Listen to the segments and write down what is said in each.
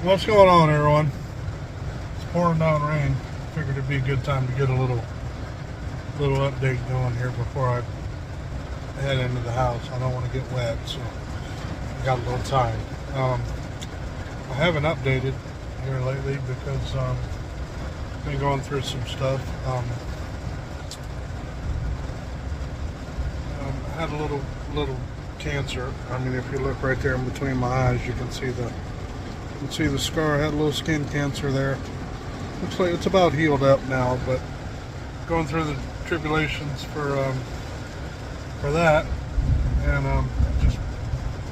What's going on, everyone? It's pouring down rain. Figured it'd be a good time to get a little update going here before I head into the house. I don't want to get wet, so I got a little time. I haven't updated here lately because I've been going through some stuff. I had a little cancer. I mean, if you look right there in between my eyes, you can see the scar. I had a little skin cancer there. Looks like it's about healed up now, but going through the tribulations for that, and just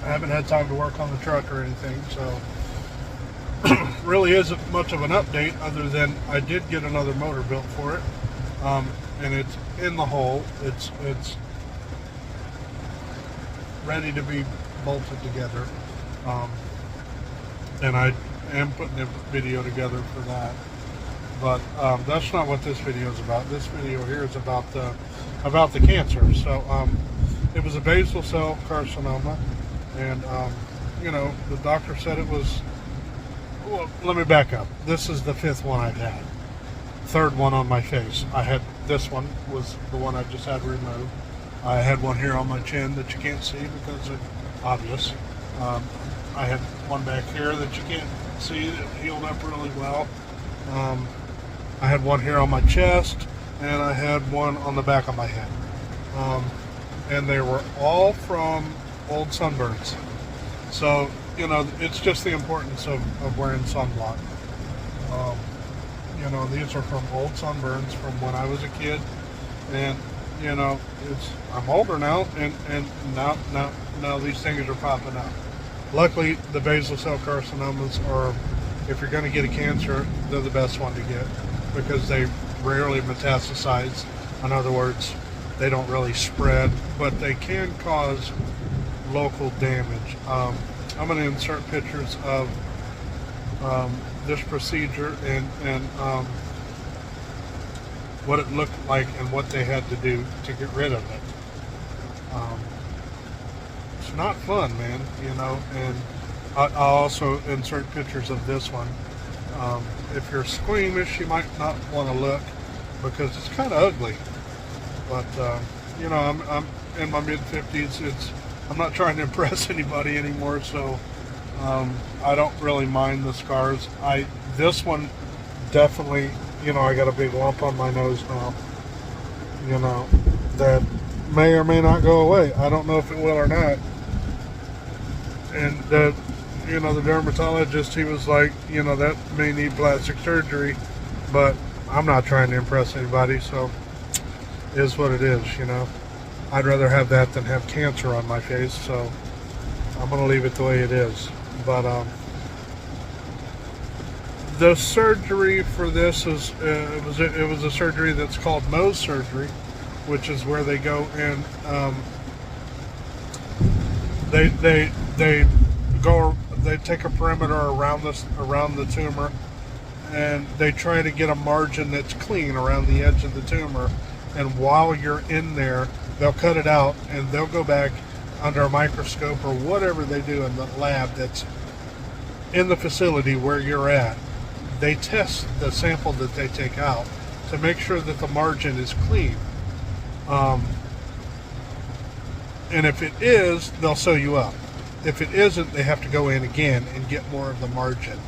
I haven't had time to work on the truck or anything, so really isn't much of an update other than I did get another motor built for it, and it's in the hole. It's ready to be bolted together. And I am putting a video together for that, but that's not what this video is about. This video here is about the cancer. So it was a basal cell carcinoma, and the doctor said it was. Well, let me back up. This is the 5th one I've had. 3rd one on my face. I had this one was the one I just had removed. I had one here on my chin that you can't see because it's obvious. I had one back here that you can't see that healed up really well. I had one here on my chest, and I had one on the back of my head. And they were all from old sunburns. So, it's just the importance of wearing sunblock. These are from old sunburns from when I was a kid. And, I'm older now, and now these things are popping up. Luckily, the basal cell carcinomas are, if you're going to get a cancer, they're the best one to get because they rarely metastasize. In other words, they don't really spread, but they can cause local damage. I'm going to insert pictures of this procedure and what it looked like and what they had to do to get rid of it. It's not fun, man, and I'll also insert pictures of this one. If you're squeamish, you might not want to look because it's kind of ugly, but I'm in my mid-50s. I'm not trying to impress anybody anymore, so I don't really mind the scars. This one definitely, I got a big lump on my nose now, that may or may not go away. I don't know if it will or not. And the dermatologist, he was like, that may need plastic surgery, but I'm not trying to impress anybody, so it is what it is, I'd rather have that than have cancer on my face, so I'm going to leave it the way it is. But the surgery for this is it was a surgery that's called Mohs surgery, which is where they go and they take a perimeter around the tumor, and they try to get a margin that's clean around the edge of the tumor. And while you're in there, they'll cut it out and they'll go back under a microscope or whatever they do in the lab that's in the facility where you're at. They test the sample that they take out to make sure that the margin is clean. And if it is, they'll sew you up. If it isn't, they have to go in again and get more of the margin.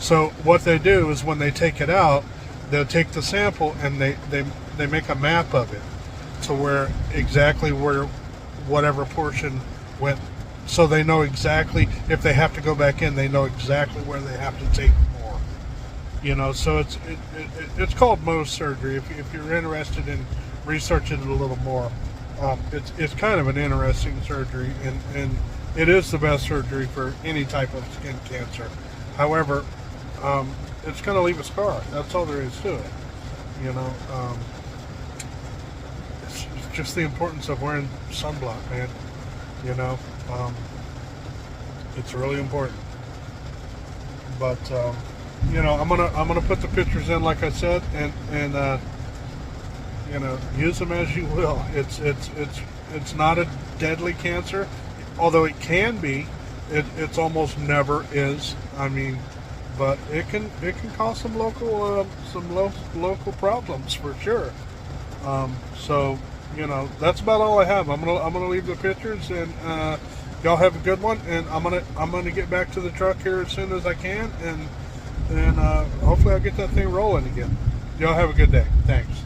So what they do is when they take it out, they'll take the sample and they make a map of it to where exactly where whatever portion went, so they know exactly if they have to go back in, they know exactly where they have to take more. So it's called Mohs surgery. If you're interested in researching it a little more, it's kind of an interesting surgery, and it is the best surgery for any type of skin cancer. However, it's going to leave a scar. That's all there is to it. It's just the importance of wearing sunblock, man. It's really important. But I'm gonna put the pictures in, like I said, and use them as you will. It's not a deadly cancer, although it can be. It's almost never is. I mean, but it can cause some local problems for sure. So that's about all I have. I'm gonna leave the pictures, and y'all have a good one. And I'm gonna get back to the truck here as soon as I can, and hopefully I'll get that thing rolling again. Y'all have a good day. Thanks.